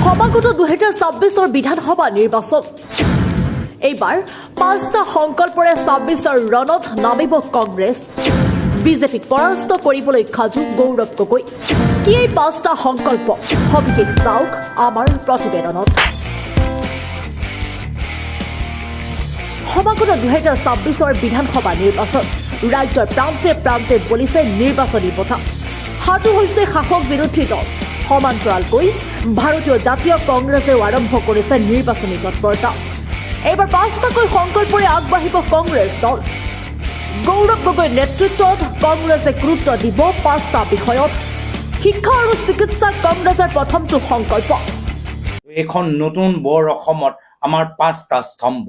সমাগত 2026 বিধানসভা নিৰ্বাচন এইবাৰ 5টা সংকল্পৰে 26ৰ ৰণত নামিব কংগ্ৰেছ বিজেপিক পৰাস্ত কৰিবলৈ খাজু গৌৰৱ গগৈ কি এই 5টা সংকল্প সবিশেষ চাওক আমাৰ প্ৰতিবেদনত সমাগত 2026 বিধানসভা নিৰ্বাচন ৰাজ্যৰ প্ৰান্তে প্ৰান্তে বলিছে নিৰ্বাচনী বঁটা সাজু হৈছে শাসক বিৰোধী দল সমান্তৰালকৈ ভাৰতীয় জাতীয় কংগ্ৰেছেও আৰম্ভ কৰিছে নিৰ্বাচনী তৎপৰতা এইবাৰ 5টাকৈ সংকল্পৰে আগবাঢ়িব কংগ্ৰেছ দল গৌৰৱ গগৈৰ নেতৃত্বত কংগ্ৰেছে গুৰুত্ব দিব 5টা বিষয়ত শিক্ষা আৰু চিকিৎসা কংগ্ৰেছৰ প্ৰথমটো সংকল্প এখন নতুন বৰ অসমত আমাৰ 5টা স্তম্ভ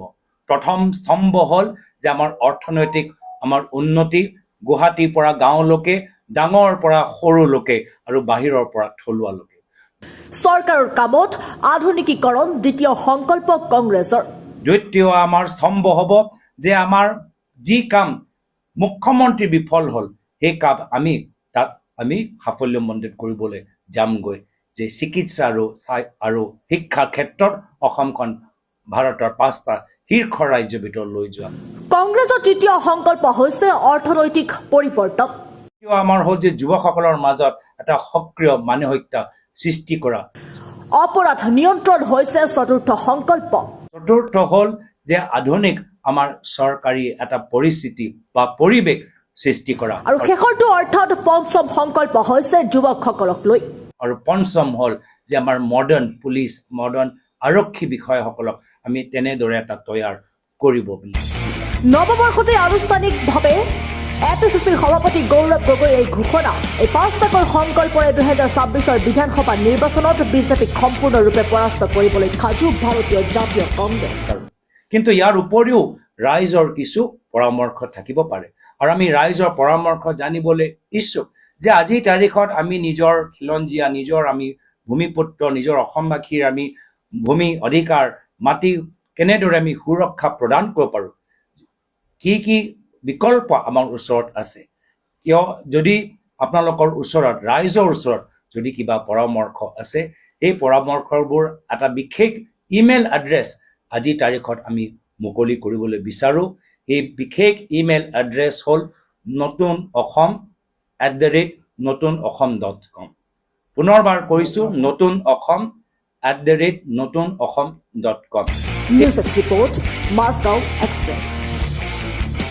প্ৰথম স্তম্ভ হ'ল যে আমাৰ অৰ্থনৈতিক আমাৰ উন্নতি গুৱাহাটীৰ পৰা গাঁৱলৈকে ডাঙৰ পৰা সৰু লোকে আৰু বাহিৰৰ পৰা থলুৱা লোকে চৰকাৰৰ কামত আধুনিকীকৰণ দ্বিতীয় সংকল্প কংগ্ৰেছৰ দ্বিতীয় আমাৰ স্তম্ভ হ'ব যে আমাৰ যি কাম মুখ্যমন্ত্ৰী বিফল হ'ল সেই কাম আমি সাফল্যমণ্ডিত কৰিবলৈ যামগৈ যে চিকিৎসা আৰু শিক্ষাৰ ক্ষেত্ৰত অসমখন ভাৰতৰ 5টা শীৰ্ষ ৰাজ্যৰ ভিতৰত লৈ যোৱা কংগ্ৰেছৰ তৃতীয় সংকল্প হৈছে অৰ্থনৈতিক পৰিৱৰ্তন আমাৰ হ'ল যে যুৱকসকলৰ মাজত এটা সক্ৰিয় মানসিকতা সৃষ্টি কৰা অপৰাধ নিয়ন্ত্ৰণ হৈছে চতুৰ্থ সংকল্প চতুৰ্থ হ'ল যে আধুনিক আমাৰ চৰকাৰী এটা পৰিস্থিতি বা পৰিৱেশ সৃষ্টি কৰা আৰু শেষৰটো অৰ্থাৎ পঞ্চম সংকল্প হৈছে যুৱকসকলক লৈ আৰু পঞ্চম হ'ল যে আমাৰ মডাৰ্ণ পুলিচ মডাৰ্ণ আৰক্ষী বিষয়াসকলক আমি তেনেদৰে এটা তৈয়াৰ কৰিব বুলি নৱবৰ্ষতে আনুষ্ঠানিকভাৱে এপিচিচিৰ সভাপতি গৌৰৱ গগৈৰ এই ঘোষণা এই 5টাকৈ সংকল্পৰে 2026 বিধানসভা নিৰ্বাচনত বিজেপিক সম্পূৰ্ণৰূপে পৰাস্ত কৰিবলৈ সাজু ভাৰতীয় জাতীয় কংগ্ৰেছ কিন্তু ইয়াৰ উপৰিও ৰাইজৰ কিছু পৰামৰ্শ থাকিব পাৰে আৰু আমি ৰাইজৰ পৰামৰ্শ জানিবলৈ ইচ্ছুক যে আজিৰ তাৰিখত আমি নিজৰ খিলঞ্জীয়া নিজৰ আমি ভূমিপুত্ৰ নিজৰ অসমবাসীৰ আমি ভূমি অধিকাৰ মাটি কেনেদৰে আমি সুৰক্ষা প্ৰদান কৰিব পাৰোঁ কি বিকল্প আমাৰ ওচৰত আছে কিয় যদি আপোনালোকৰ ওচৰত ৰাইজৰ ওচৰত যদি কিবা পৰামৰ্শ আছে এই পৰামৰ্শবোৰ এটা বিশেষ ইমেইল এড্ৰেছ আজিৰ তাৰিখত আমি মুকলি কৰিবলৈ বিচাৰোঁ এই বিশেষ ইমেইল এড্ৰেছ হ'ল notunOkhom@notunOkhom.com পুনৰবাৰ কৈছোঁ notunOkhom@notunOkhom.com news report Machhgaon express